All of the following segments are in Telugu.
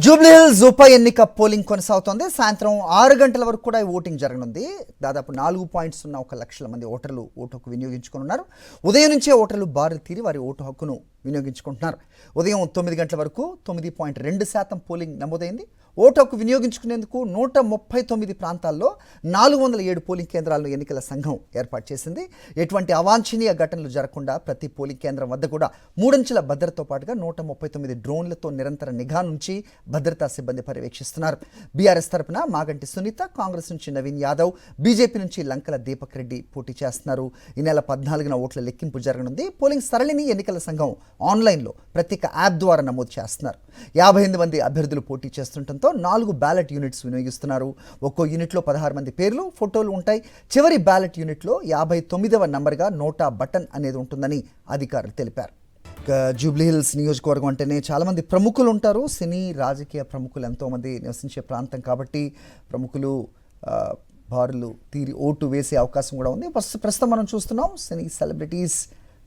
జూబ్లీహిల్స్ ఉప ఎన్నిక పోలింగ్ కొనసాగుతోంది. సాయంత్రం 6 గంటల వరకు కూడా ఈ ఓటింగ్ జరగనుంది. దాదాపు 4.01 లక్షల మంది ఓటర్లు ఓటు హక్కు వినియోగించుకున్నారు. ఉదయం నుంచే ఓటర్లు బారులు తీరి వారి ఓటు హక్కును వినియోగించుకుంటున్నారు. ఉదయం 9 గంటల వరకు 9.2% పోలింగ్ నమోదైంది. ఓటు హక్కు వినియోగించుకునేందుకు 139 ప్రాంతాల్లో 407 పోలింగ్ కేంద్రాలను ఎన్నికల సంఘం ఏర్పాటు చేసింది. ఎటువంటి అవాంఛనీయ ఘటనలు జరగకుండా ప్రతి పోలింగ్ కేంద్రం వద్ద కూడా 3 అంచెల భద్రతతో పాటుగా 139 డ్రోన్లతో నిరంతర నిఘా నుంచి భద్రతా సిబ్బంది పర్యవేక్షిస్తున్నారు. బీఆర్ఎస్ తరపున మాగంటి సునీత, కాంగ్రెస్ నుంచి నవీన్ యాదవ్, బీజేపీ నుంచి లంకల దీపక్ రెడ్డి పోటీ చేస్తున్నారు. ఈ నెల 14న ఓట్ల లెక్కింపు జరగనుంది. పోలింగ్ సరళిని ఎన్నికల సంఘం ఆన్లైన్లో ప్రత్యేక యాప్ ద్వారా నమోదు చేస్తున్నారు. 58 మంది అభ్యర్థులు పోటీ చేస్తుండటంతో 4 బ్యాలెట్ యూనిట్స్ వినియోగిస్తున్నారు. ఒక్కో యూనిట్లో 16 మంది పేర్లు, ఫోటోలు ఉంటాయి. చివరి బ్యాలెట్ యూనిట్లో 59వ నంబర్గా నోటా బటన్ అనేది ఉంటుందని అధికారులు తెలిపారు. జూబ్లీహిల్స్ నియోజకవర్గం అంటేనే చాలామంది ప్రముఖులు ఉంటారు. సినీ రాజకీయ ప్రముఖులు ఎంతోమంది నివసించే ప్రాంతం కాబట్టి ప్రముఖులు బారులు తీరి ఓటు వేసే అవకాశం కూడా ఉంది. ప్రస్తుతం మనం చూస్తున్నాం సినీ సెలబ్రిటీస్,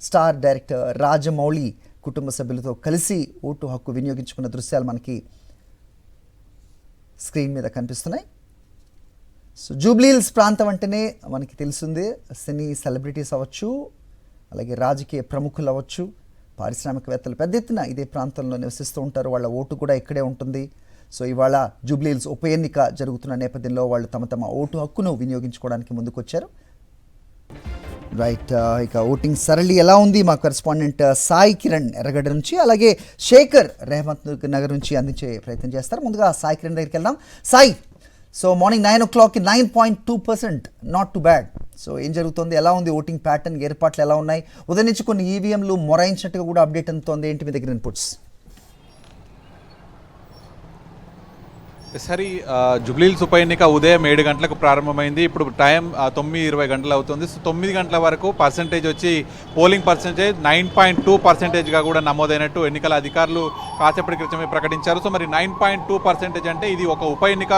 స్టార్ డైరెక్టర్ రాజమౌళి కుటుంబ సభ్యులతో కలిసి ఓటు హక్కు వినియోగించుకున్న దృశ్యాలు మనకి స్క్రీన్ మీద కనిపిస్తున్నాయి. సో జూబ్లీహిల్స్ ప్రాంతం అంటేనే మనకి తెలిసిందే సినీ సెలబ్రిటీస్ అవ్వచ్చు, అలాగే రాజకీయ ప్రముఖులు అవ్వచ్చు, పారిశ్రామికవేత్తలు పెద్ద ఎత్తున ఇదే ప్రాంతంలో నివసిస్తూ ఉంటారు. వాళ్ళ ఓటు కూడా ఇక్కడే ఉంటుంది. సో ఇవాళ జూబ్లీహిల్స్ ఉప ఎన్నిక జరుగుతున్న నేపథ్యంలో వాళ్ళు తమ ఓటు హక్కును వినియోగించుకోవడానికి ముందుకొచ్చారు. రైట్, ఇక ఓటింగ్ సరళి ఎలా ఉంది మా కరెస్పాండెంట్ సాయి కిరణ్ ఎర్రగడ్డ నుంచి, అలాగే శేఖర్ రెహమత్ నగర్ నుంచి అందించే ప్రయత్నం చేస్తారు. ముందుగా సాయి కిరణ్ దగ్గరికి వెళ్దాం. Sai, so morning 9 o'clockకి 9.2%, not to bad. So ఏం జరుగుతుంది, ఎలా ఉంది ఓటింగ్ ప్యాటర్న్, ఏర్పాట్లు ఎలా ఉన్నాయి? ఉదయం నుంచి కొన్ని ఈవీఎంలు మొరాయించినట్టుగా కూడా అప్డేట్ అందుతోంది. ఏంటి మీ దగ్గర ఇన్పుట్స్? సరే, జూబ్లీహిల్స్ ఉప ఎన్నిక ఉదయం 7 గంటలకు ప్రారంభమైంది. ఇప్పుడు టైం 9:20 గంటలు అవుతుంది. సో 9 గంటల వరకు పర్సంటేజ్ వచ్చి పోలింగ్ పర్సంటేజ్ 9.2%గా కూడా నమోదైనట్టు ఎన్నికల అధికారులు కాసేపటి క్రితమే ప్రకటించారు. సో మరి 9.2% అంటే ఇది ఒక ఉప ఎన్నిక.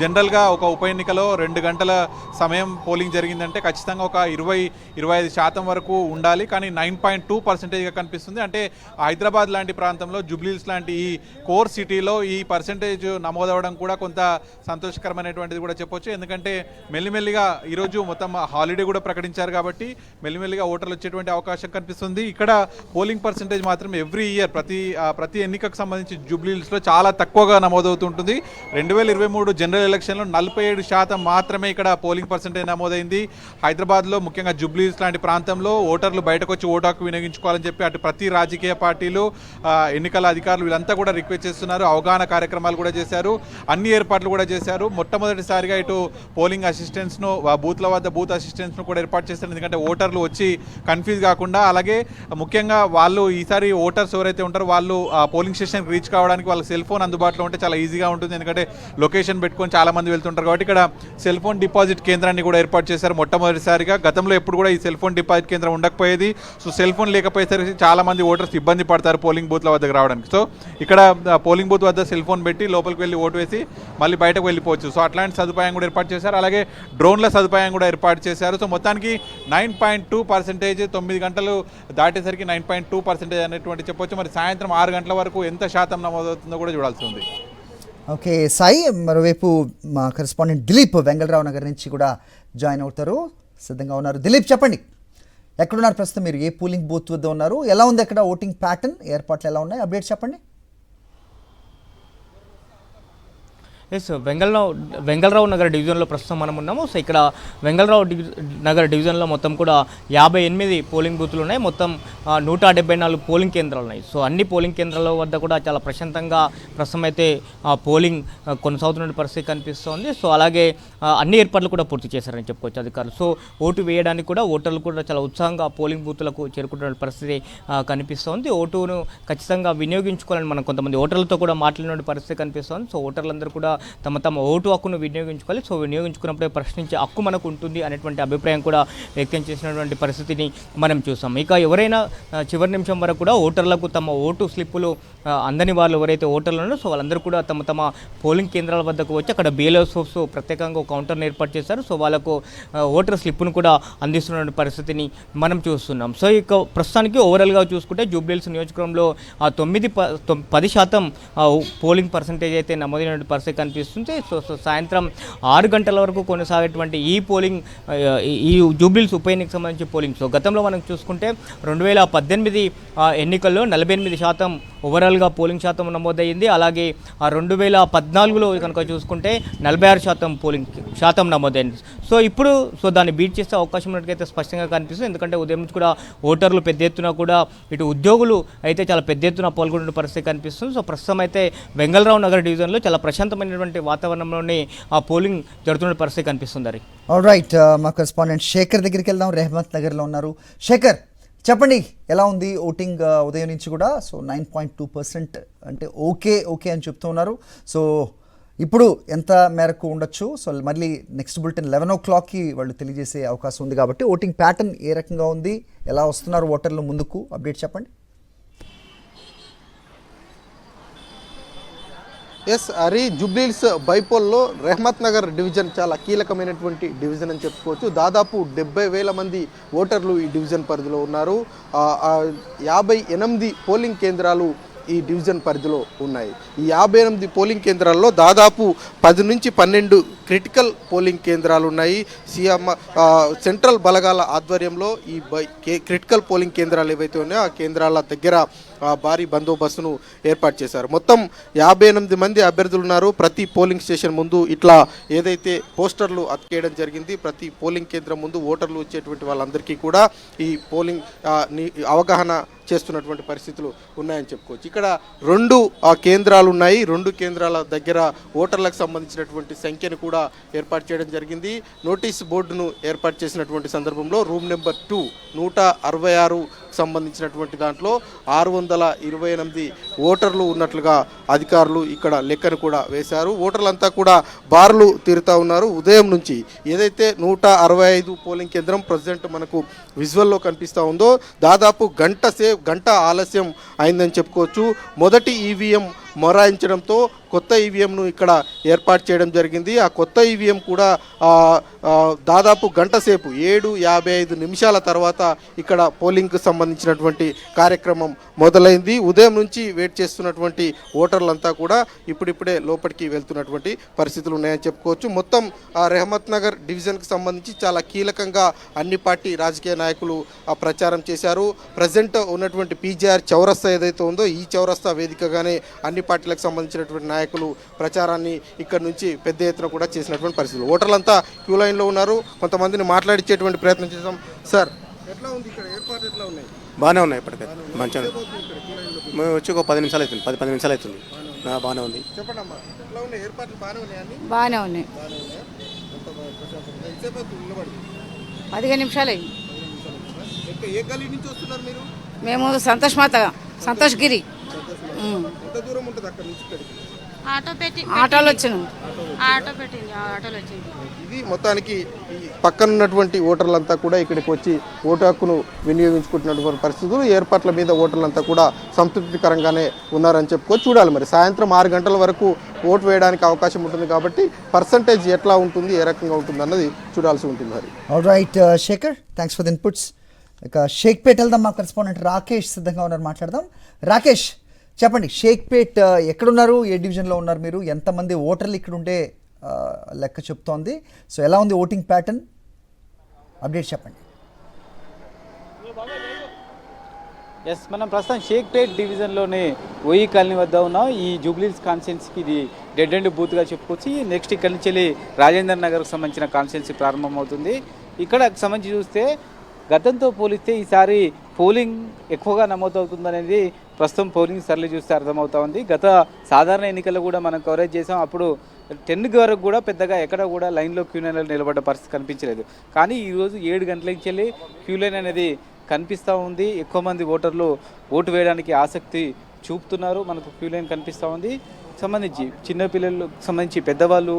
జనరల్గా ఒక ఉప ఎన్నికలో 2 గంటల సమయం పోలింగ్ జరిగిందంటే ఖచ్చితంగా ఒక 20-25% వరకు ఉండాలి. కానీ 9.2%గా కనిపిస్తుంది. అంటే హైదరాబాద్ లాంటి ప్రాంతంలో జూబ్లీహిల్స్ లాంటి ఈ కోర్ సిటీలో ఈ పర్సంటేజ్ నమోదవడం కూడా కొంత సంతోషకరమైనటువంటిది కూడా చెప్పొచ్చు. ఎందుకంటే మెల్లిమెల్లిగా ఈరోజు మొత్తం హాలిడే కూడా ప్రకటించారు కాబట్టి మెల్లిమెల్లిగా ఓటర్లు వచ్చేటువంటి అవకాశం కనిపిస్తుంది. ఇక్కడ పోలింగ్ పర్సంటేజ్ మాత్రం ఎవ్రీ ఇయర్ ప్రతి ఎన్నికకు సంబంధించి జూబ్లీహిల్స్లో చాలా తక్కువగా నమోదవుతుంటుంది. 2023 జనరల్ ఎలక్షన్లో 47% మాత్రమే ఇక్కడ పోలింగ్ పర్సంటేజ్ నమోదైంది. హైదరాబాద్లో ముఖ్యంగా జూబ్లీహిల్స్ లాంటి ప్రాంతంలో ఓటర్లు బయటకు వచ్చి ఓటు హక్కు వినియోగించుకోవాలని చెప్పి అటు ప్రతి రాజకీయ పార్టీలు, ఎన్నికల అధికారులు వీళ్ళంతా కూడా రిక్వెస్ట్ చేస్తున్నారు. అవగాహన కార్యక్రమాలు కూడా చేశారు, అన్ని ఏర్పాట్లు కూడా చేశారు. మొట్టమొదటిసారిగా ఇటు పోలింగ్ అసిస్టెంట్స్ను, బూత్ల వద్ద బూత్ అసిస్టెంట్స్ను కూడా ఏర్పాటు చేశారు. ఎందుకంటే ఓటర్లు వచ్చి కన్ఫ్యూజ్ కాకుండా, అలాగే ముఖ్యంగా వాళ్ళు ఈసారి ఓటర్స్ ఎవరైతే ఉంటారో వాళ్ళు పోలింగ్ స్టేషన్కి రీచ్ కావడానికి వాళ్ళ సెల్ ఫోన్ అందుబాటులో ఉంటే చాలా ఈజీగా ఉంటుంది. ఎందుకంటే లొకేషన్ పెట్టుకొని చాలామంది వెళ్తుంటారు కాబట్టి ఇక్కడ సెల్ ఫోన్ డిపాజిట్ కేంద్రాన్ని కూడా ఏర్పాటు చేశారు మొట్టమొదటిసారిగా. గతంలో ఎప్పుడు కూడా ఈ సెల్ ఫోన్ డిపాజిట్ కేంద్రం ఉండకపోయేది. సో సెల్ ఫోన్ లేకపోయేసరికి చాలామంది ఓటర్స్ ఇబ్బంది పడతారు పోలింగ్ బూత్ల వద్దకు రావడానికి. సో ఇక్కడ పోలింగ్ బూత్ వద్ద సెల్ ఫోన్ పెట్టి లోపలికి వెళ్ళి ఓటు వేసి మళ్ళీ బయటకు వెళ్ళిపోవచ్చు. సో అట్లాంటి సదుపాయం కూడా ఏర్పాటు చేశారు. అలాగే డ్రోన్ల సదుపాయం కూడా ఏర్పాటు చేశారు. సో మొత్తానికి 9.2%, 9 గంటలు దాటేసరికి 9.2% అనేటువంటి చెప్పొచ్చు. మరి సాయంత్రం 6 గంటల వరకు ఎంత శాతం నమోదవుతుందో కూడా చూడాల్సి ఉంది. ఓకే సాయి, మరోవైపు మా కరెస్పాండెంట్ దిలీప్ వెంగళరావు నగర్ నుంచి కూడా జాయిన్ అవుతారు, సిద్ధంగా ఉన్నారు. దిలీప్, చెప్పండి, ఎక్కడున్నారు ప్రస్తుతం? మీరు ఏ పోలింగ్ బూత్ వద్ద ఉన్నారు? ఎలా ఉంది అక్కడ ఓటింగ్ ప్యాటర్న్, ఏర్పాట్లు ఎలా ఉన్నాయి? అప్డేట్ చెప్పండి. ఎస్, వెంగళరావు నగర్ డివిజన్లో ప్రస్తుతం మనం ఉన్నాము. సో ఇక్కడ వెంగళరావు నగర్ డివిజన్లో మొత్తం కూడా 58 పోలింగ్ బూతులు ఉన్నాయి. మొత్తం 174 పోలింగ్ కేంద్రాలు ఉన్నాయి. సో అన్ని పోలింగ్ కేంద్రాల వద్ద కూడా చాలా ప్రశాంతంగా ప్రస్తుతం అయితే పోలింగ్ కొనసాగుతున్న పరిస్థితి కనిపిస్తోంది. సో అలాగే అన్ని ఏర్పాట్లు కూడా పూర్తి చేశారని చెప్పుకోవచ్చు అధికారులు. సో ఓటు వేయడానికి కూడా ఓటర్లు కూడా చాలా ఉత్సాహంగా పోలింగ్ బూతులకు చేరుకుంటున్న పరిస్థితి కనిపిస్తోంది. ఓటును ఖచ్చితంగా వినియోగించుకోవాలని మనం కొంతమంది ఓటర్లతో కూడా మాట్లాడిన పరిస్థితి కనిపిస్తోంది. సో ఓటర్లందరూ కూడా తమ తమ ఓటు హక్కును వినియోగించుకోవాలి. సో వినియోగించుకున్నప్పుడే ప్రశ్నించే హక్కు మనకు ఉంటుంది అనేటువంటి అభిప్రాయం కూడా వ్యక్తం చేసినటువంటి పరిస్థితిని మనం చూసాం. ఇక ఎవరైనా చివరి నిమిషం వరకు కూడా ఓటర్లకు తమ ఓటు స్లిప్పులు అందని వాళ్ళు ఎవరైతే ఓటర్లు ఉన్నారో సో వాళ్ళందరూ కూడా తమ తమ పోలింగ్ కేంద్రాల వద్దకు వచ్చి అక్కడ బిఎల్ఓస్ ప్రత్యేకంగా ఒక కౌంటర్ని ఏర్పాటు చేశారు. సో వాళ్ళకు ఓటర్ స్లిప్ను కూడా అందిస్తున్న పరిస్థితిని మనం చూస్తున్నాం. సో ఇక ప్రస్తుతానికి ఓవరాల్గా చూసుకుంటే జూబ్లీహిల్స్ నియోజకవర్గంలో 10% పోలింగ్ పర్సంటేజ్ అయితే నమోదైన పరిస్థితి కనిపిస్తుంది. సో సాయంత్రం 6 గంటల వరకు కొనసాగేటువంటి ఈ పోలింగ్ ఈ జూబ్లీహిల్స్ ఉప ఎన్నికకు సంబంధించి పోలింగ్. సో గతంలో మనం చూసుకుంటే 2018 ఎన్నికల్లో 48% ఓవరాల్గా పోలింగ్ శాతం నమోదయ్యింది. అలాగే 2014లో కనుక చూసుకుంటే 46% పోలింగ్ శాతం నమోదైంది. సో ఇప్పుడు దాన్ని బీట్ చేసే అవకాశం ఉన్నట్టుగా స్పష్టంగా కనిపిస్తుంది. ఎందుకంటే ఉదయం నుంచి కూడా ఓటర్లు పెద్ద ఎత్తున కూడా ఇటు ఉద్యోగులు అయితే చాలా పెద్ద ఎత్తున పాల్గొనే పరిస్థితి కనిపిస్తుంది. సో ప్రస్తుతం అయితే వెంగళరావు నగర్ డివిజన్లో చాలా ప్రశాంతమైనటువంటి వాతావరణంలోనే ఆ పోలింగ్ జరుగుతున్న పరిస్థితి కనిపిస్తుంది. ఆల్రైట్, మా కరెస్పాండెంట్ శేఖర్ దగ్గరికి వెళ్దాం. రెహమత్ నగర్లో ఉన్నారు. శేఖర్, చెప్పండి ఎలా ఉంది ఓటింగ్ ఉదయం నుంచి కూడా? సో 9.2% అంటే ఓకే అని చెప్తూ ఉన్నారు. సో ఇప్పుడు ఎంత మేరకు ఉండొచ్చు? సో మళ్ళీ నెక్స్ట్ బులెటిన్ 11 o'clockకి వాళ్ళు తెలియజేసే అవకాశం ఉంది కాబట్టి ఓటింగ్ ప్యాటర్న్ ఏ రకంగా ఉంది, ఎలా వస్తున్నారు ఓటర్లు ముందుకు, అప్డేట్ చెప్పండి. హరి, జూబ్లీహిల్స్ బైపోల్లో రెహమత్ నగర్ డివిజన్ చాలా కీలకమైనటువంటి డివిజన్ అని చెప్పుకోవచ్చు. దాదాపు 70,000 మంది ఓటర్లు ఈ డివిజన్ పరిధిలో ఉన్నారు. 58 పోలింగ్ కేంద్రాలు ఈ డివిజన్ పరిధిలో ఉన్నాయి. ఈ 58 పోలింగ్ కేంద్రాల్లో దాదాపు 10 నుంచి 12 క్రిటికల్ పోలింగ్ కేంద్రాలు ఉన్నాయి. సెంట్రల్ బలగాల ఆధ్వర్యంలో ఈ క్రిటికల్ పోలింగ్ కేంద్రాలు ఏవైతే ఉన్నాయో ఆ కేంద్రాల దగ్గర భారీ బందోబస్తును ఏర్పాటు చేశారు. మొత్తం 58 మంది అభ్యర్థులు ఉన్నారు. ప్రతి పోలింగ్ స్టేషన్ ముందు ఇట్లా ఏదైతే పోస్టర్లు అతికేయడం జరిగింది. ప్రతి పోలింగ్ కేంద్రం ముందు ఓటర్లు వచ్చేటువంటి వాళ్ళందరికీ కూడా ఈ పోలింగ్ అవగాహన చేస్తున్నటువంటి పరిస్థితులు ఉన్నాయని చెప్పుకోవచ్చు. ఇక్కడ 2 కేంద్రాలు ఉన్నాయి. 2 కేంద్రాల దగ్గర ఓటర్లకు సంబంధించినటువంటి సంఖ్యను కూడా ఏర్పాటు చేయడం జరిగింది. నోటీస్ బోర్డును ఏర్పాటు చేసినటువంటి సందర్భంలో రూమ్ నెంబర్ 2 166 సంబంధించినటువంటి దాంట్లో 628 ఓటర్లు ఉన్నట్లుగా అధికారులు ఇక్కడ లెక్కను కూడా వేశారు. ఓటర్లంతా కూడా బార్లు తీరుతా ఉన్నారు. ఉదయం నుంచి ఏదైతే 165 పోలింగ్ కేంద్రం ప్రజెంట్ మనకు విజువల్లో కనిపిస్తూ ఉందో దాదాపు గంట ఆలస్యం అయిందని చెప్పుకోవచ్చు. మొదటి ఈవీఎం మొరాయించడంతో కొత్త ఈవీఎంను ఇక్కడ ఏర్పాటు చేయడం జరిగింది. ఆ కొత్త ఈవీఎం కూడా దాదాపు గంట సేపు 7:55 తర్వాత ఇక్కడ పోలింగ్కు సంబంధించినటువంటి కార్యక్రమం మొదలైంది. ఉదయం నుంచి వెయిట్ చేస్తున్నటువంటి ఓటర్లంతా కూడా ఇప్పుడిప్పుడే లోపలికి వెళ్తున్నటువంటి పరిస్థితులు ఉన్నాయని చెప్పుకోవచ్చు. మొత్తం రెహమత్ నగర్ డివిజన్కి సంబంధించి చాలా కీలకంగా అన్ని పార్టీ రాజకీయ నాయకులు ప్రచారం చేశారు. ప్రజెంట్ ఉన్నటువంటి పీజీఆర్ చౌరస్తా ఏదైతే ఉందో ఈ చౌరస్తా వేదికగానే అన్ని పార్టీలకు సంబంధించినటువంటి నాయకులు ప్రచారాన్ని ఇక్కడ నుంచి పెద్ద ఎత్తున కూడా చేసినటువంటి పరిస్థితులు. ఓటర్లంతా క్యూ లైన్లో ఉన్నారు. కొంతమందిని మాట్లాడించేటువంటి ప్రయత్నం చేసాం. సార్, ఎట్లా ఉంది ఇక్కడ ఏర్పాట్లు ఎట్లా ఉన్నాయి? బాగానే ఉన్నాయి. ఇప్పటికైతే మంచిగా మేము వచ్చి ఒక 10 నిమిషాలు అవుతుంది. 10 నిమిషాలు అవుతుంది. బాగానే ఉంది. చెప్పండి అమ్మా, ఎట్లా ఉన్నాయి ఏర్పాట్లు? బాగానే ఉన్నాయండి. బాగానే ఉన్నాయి. 15 నిమిషాలు అయింది. ఏ గల్లీ నుంచి వస్తున్నారు మీరు? మేము సంతోష్ గిరి ఎంత దూరం ఉంటుంది అక్కడ నుంచి ఇక్కడికి? ఆటోలో వచ్చినాం. ఇది మొత్తానికి పక్కన ఉన్నటువంటి ఓటర్లంతా కూడా ఇక్కడికి వచ్చి ఓటు హక్కును వినియోగించుకుంటున్నటువంటి పరిస్థితులు. ఏర్పాట్ల మీద ఓటర్లంతా కూడా సంతృప్తికరంగానే ఉన్నారని చెప్పుకోవచ్చు. చూడాలి మరి సాయంత్రం 6 గంటల వరకు ఓటు వేయడానికి అవకాశం ఉంటుంది కాబట్టి పర్సంటేజ్ ఎట్లా ఉంటుంది, ఏ రకంగా ఉంటుంది అన్నది చూడాల్సి ఉంటుంది. మరి alright Shekhar, thanks for the inputs. ఇక షేక్పేట్ వెళ్దాం. మా కరెస్పాండెంట్ రాకేష్ సిద్ధంగా ఉన్నారు, మాట్లాడదాం. రాకేష్, చెప్పండి, షేక్పేట్ ఎక్కడున్నారు, ఏ డివిజన్లో ఉన్నారు మీరు, ఎంతమంది ఓటర్లు ఇక్కడ ఉండే లెక్క చెప్తోంది? సో ఎలా ఉంది ఓటింగ్ ప్యాటర్న్, అప్డేట్ చెప్పండి. మనం ప్రస్తుతం షేక్పేట్ డివిజన్లోనే ఓయి కాలనీ వద్ద ఉన్నాం. ఈ జూబ్లీహిల్స్ కాన్స్టిట్యున్సీకి ఇది డెడ్ ఎండ్ బూత్గా చెప్పుకోవచ్చు. నెక్స్ట్ ఇక్కడి నుంచి వెళ్ళి రాజేందర్ నగర్కు సంబంధించిన కాన్స్టిట్యున్సీ ప్రారంభమవుతుంది. ఇక్కడ సంబంధించి చూస్తే గతంతో పోలిస్తే ఈసారి పోలింగ్ ఎక్కువగా నమోదవుతుందనేది ప్రస్తుతం పోలింగ్ సర్లే చూస్తే అర్థమవుతా ఉంది. గత సాధారణ ఎన్నికల్లో కూడా మనం కవరేజ్ చేసాం. అప్పుడు 10 వరకు కూడా పెద్దగా ఎక్కడ కూడా లైన్లో క్యూ లైన్లో నిలబడ్డ పరిస్థితి కనిపించలేదు. కానీ ఈరోజు 7 గంటల నుంచి వెళ్ళి క్యూ లైన్ అనేది కనిపిస్తూ ఉంది. ఎక్కువ మంది ఓటర్లు ఓటు వేయడానికి ఆసక్తి చూపుతున్నారు. మనకు క్యూ లైన్ కనిపిస్తూ ఉంది. సంబంధించి చిన్నపిల్లలకు సంబంధించి పెద్దవాళ్ళు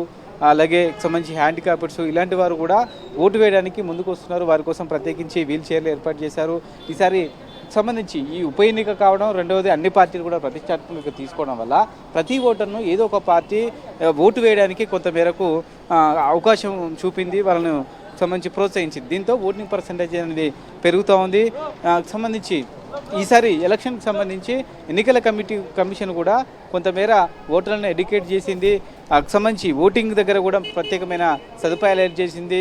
అలాగే సంబంధించి హ్యాండిక్యాప్డ్స్ ఇలాంటి వారు కూడా ఓటు వేయడానికి ముందుకు వస్తున్నారు. వారి కోసం ప్రత్యేకించి వీల్ చైర్లు ఏర్పాటు చేశారు. ఈసారి సంబంధించి ఈ ఉప ఎన్నిక కావడం, రెండవది అన్ని పార్టీలు కూడా ప్రతిష్టాత్మకంగా తీసుకోవడం వల్ల ప్రతి ఓటర్ను ఏదో ఒక పార్టీ ఓటు వేయడానికి కొంత మేరకు అవకాశం చూపింది, వాళ్ళను సంబంధించి ప్రోత్సహించింది. దీంతో ఓటింగ్ పర్సంటేజ్ అనేది పెరుగుతూ ఉంది. సంబంధించి ఈసారి ఎలక్షన్కి సంబంధించి ఎన్నికల కమిషన్ కూడా కొంతమేర ఓటర్లను ఎడ్యుకేట్ చేసింది. సంబంధించి ఓటింగ్ దగ్గర కూడా ప్రత్యేకమైన సదుపాయాలు ఏర్పాటు చేసింది.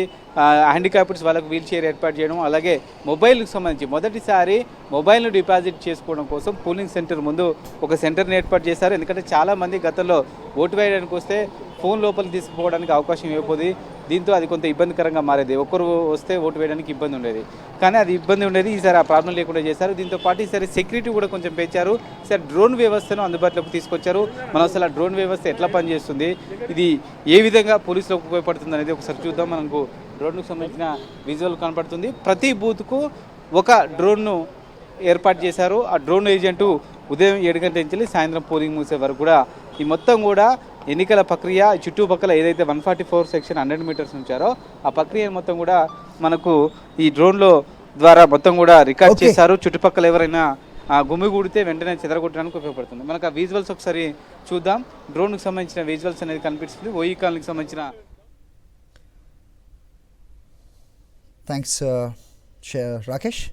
హ్యాండిక్యాప్డ్స్ వాళ్ళకు వీల్ చైర్ ఏర్పాటు చేయడం, అలాగే మొబైల్కి సంబంధించి మొదటిసారి మొబైల్ను డిపాజిట్ చేసుకోవడం కోసం పోలింగ్ సెంటర్ ముందు ఒక సెంటర్ని ఏర్పాటు చేశారు. ఎందుకంటే చాలామంది గతంలో ఓటు వేయడానికి వస్తే ఫోన్ లోపలికి తీసుకుపోవడానికి అవకాశం ఇవ్వకపోతే దీంతో అది కొంత ఇబ్బందికరంగా మారేది. ఒక్కరు వస్తే ఓటు వేయడానికి ఇబ్బంది ఉండేది, కానీ అది ఇబ్బంది ఉండేది. ఈసారి ఆ ప్రాబ్లం లేకుండా చేశారు. దీంతో పాటు ఈసారి సెక్యూరిటీ కూడా కొంచెం పెంచారు. ఈసారి డ్రోన్ వ్యవస్థను అందుబాటులోకి తీసుకొచ్చారు. మనం అసలు ఆ డ్రోన్ వ్యవస్థ ఎట్లా పనిచేస్తుంది, ఇది ఏ విధంగా పోలీసులకు ఉపయోగపడుతుంది అనేది ఒకసారి చూద్దాం. మనకు డ్రోన్కు సంబంధించిన విజువల్ కనపడుతుంది. ప్రతి బూత్కు ఒక డ్రోన్ను ఏర్పాటు చేశారు. ఆ డ్రోన్ ఏజెంటు ఉదయం 7 గంటల నుంచి సాయంత్రం పోలింగ్ మూసే వరకు కూడా ఈ మొత్తం కూడా ఎన్నికల ప్రక్రియ చుట్టుపక్కల ఏదైతే 144 సెక్షన్ 100 మీటర్స్ ఉంచారో ఆ ప్రక్రియ మొత్తం కూడా మనకు ఈ డ్రోన్లో ద్వారా మొత్తం కూడా రికార్డ్ చేశారు. చుట్టుపక్కల ఎవరైనా గుమిగూడితే వెంటనే చెదరగొట్టడానికి ఉపయోగపడుతుంది. మనకు ఆ విజువల్స్ ఒకసారి చూద్దాం. డ్రోన్కి సంబంధించిన విజువల్స్ అనేది కనిపిస్తుంది. ఓయి కాలనీకి సంబంధించిన థ్యాంక్స్ రాకేష్.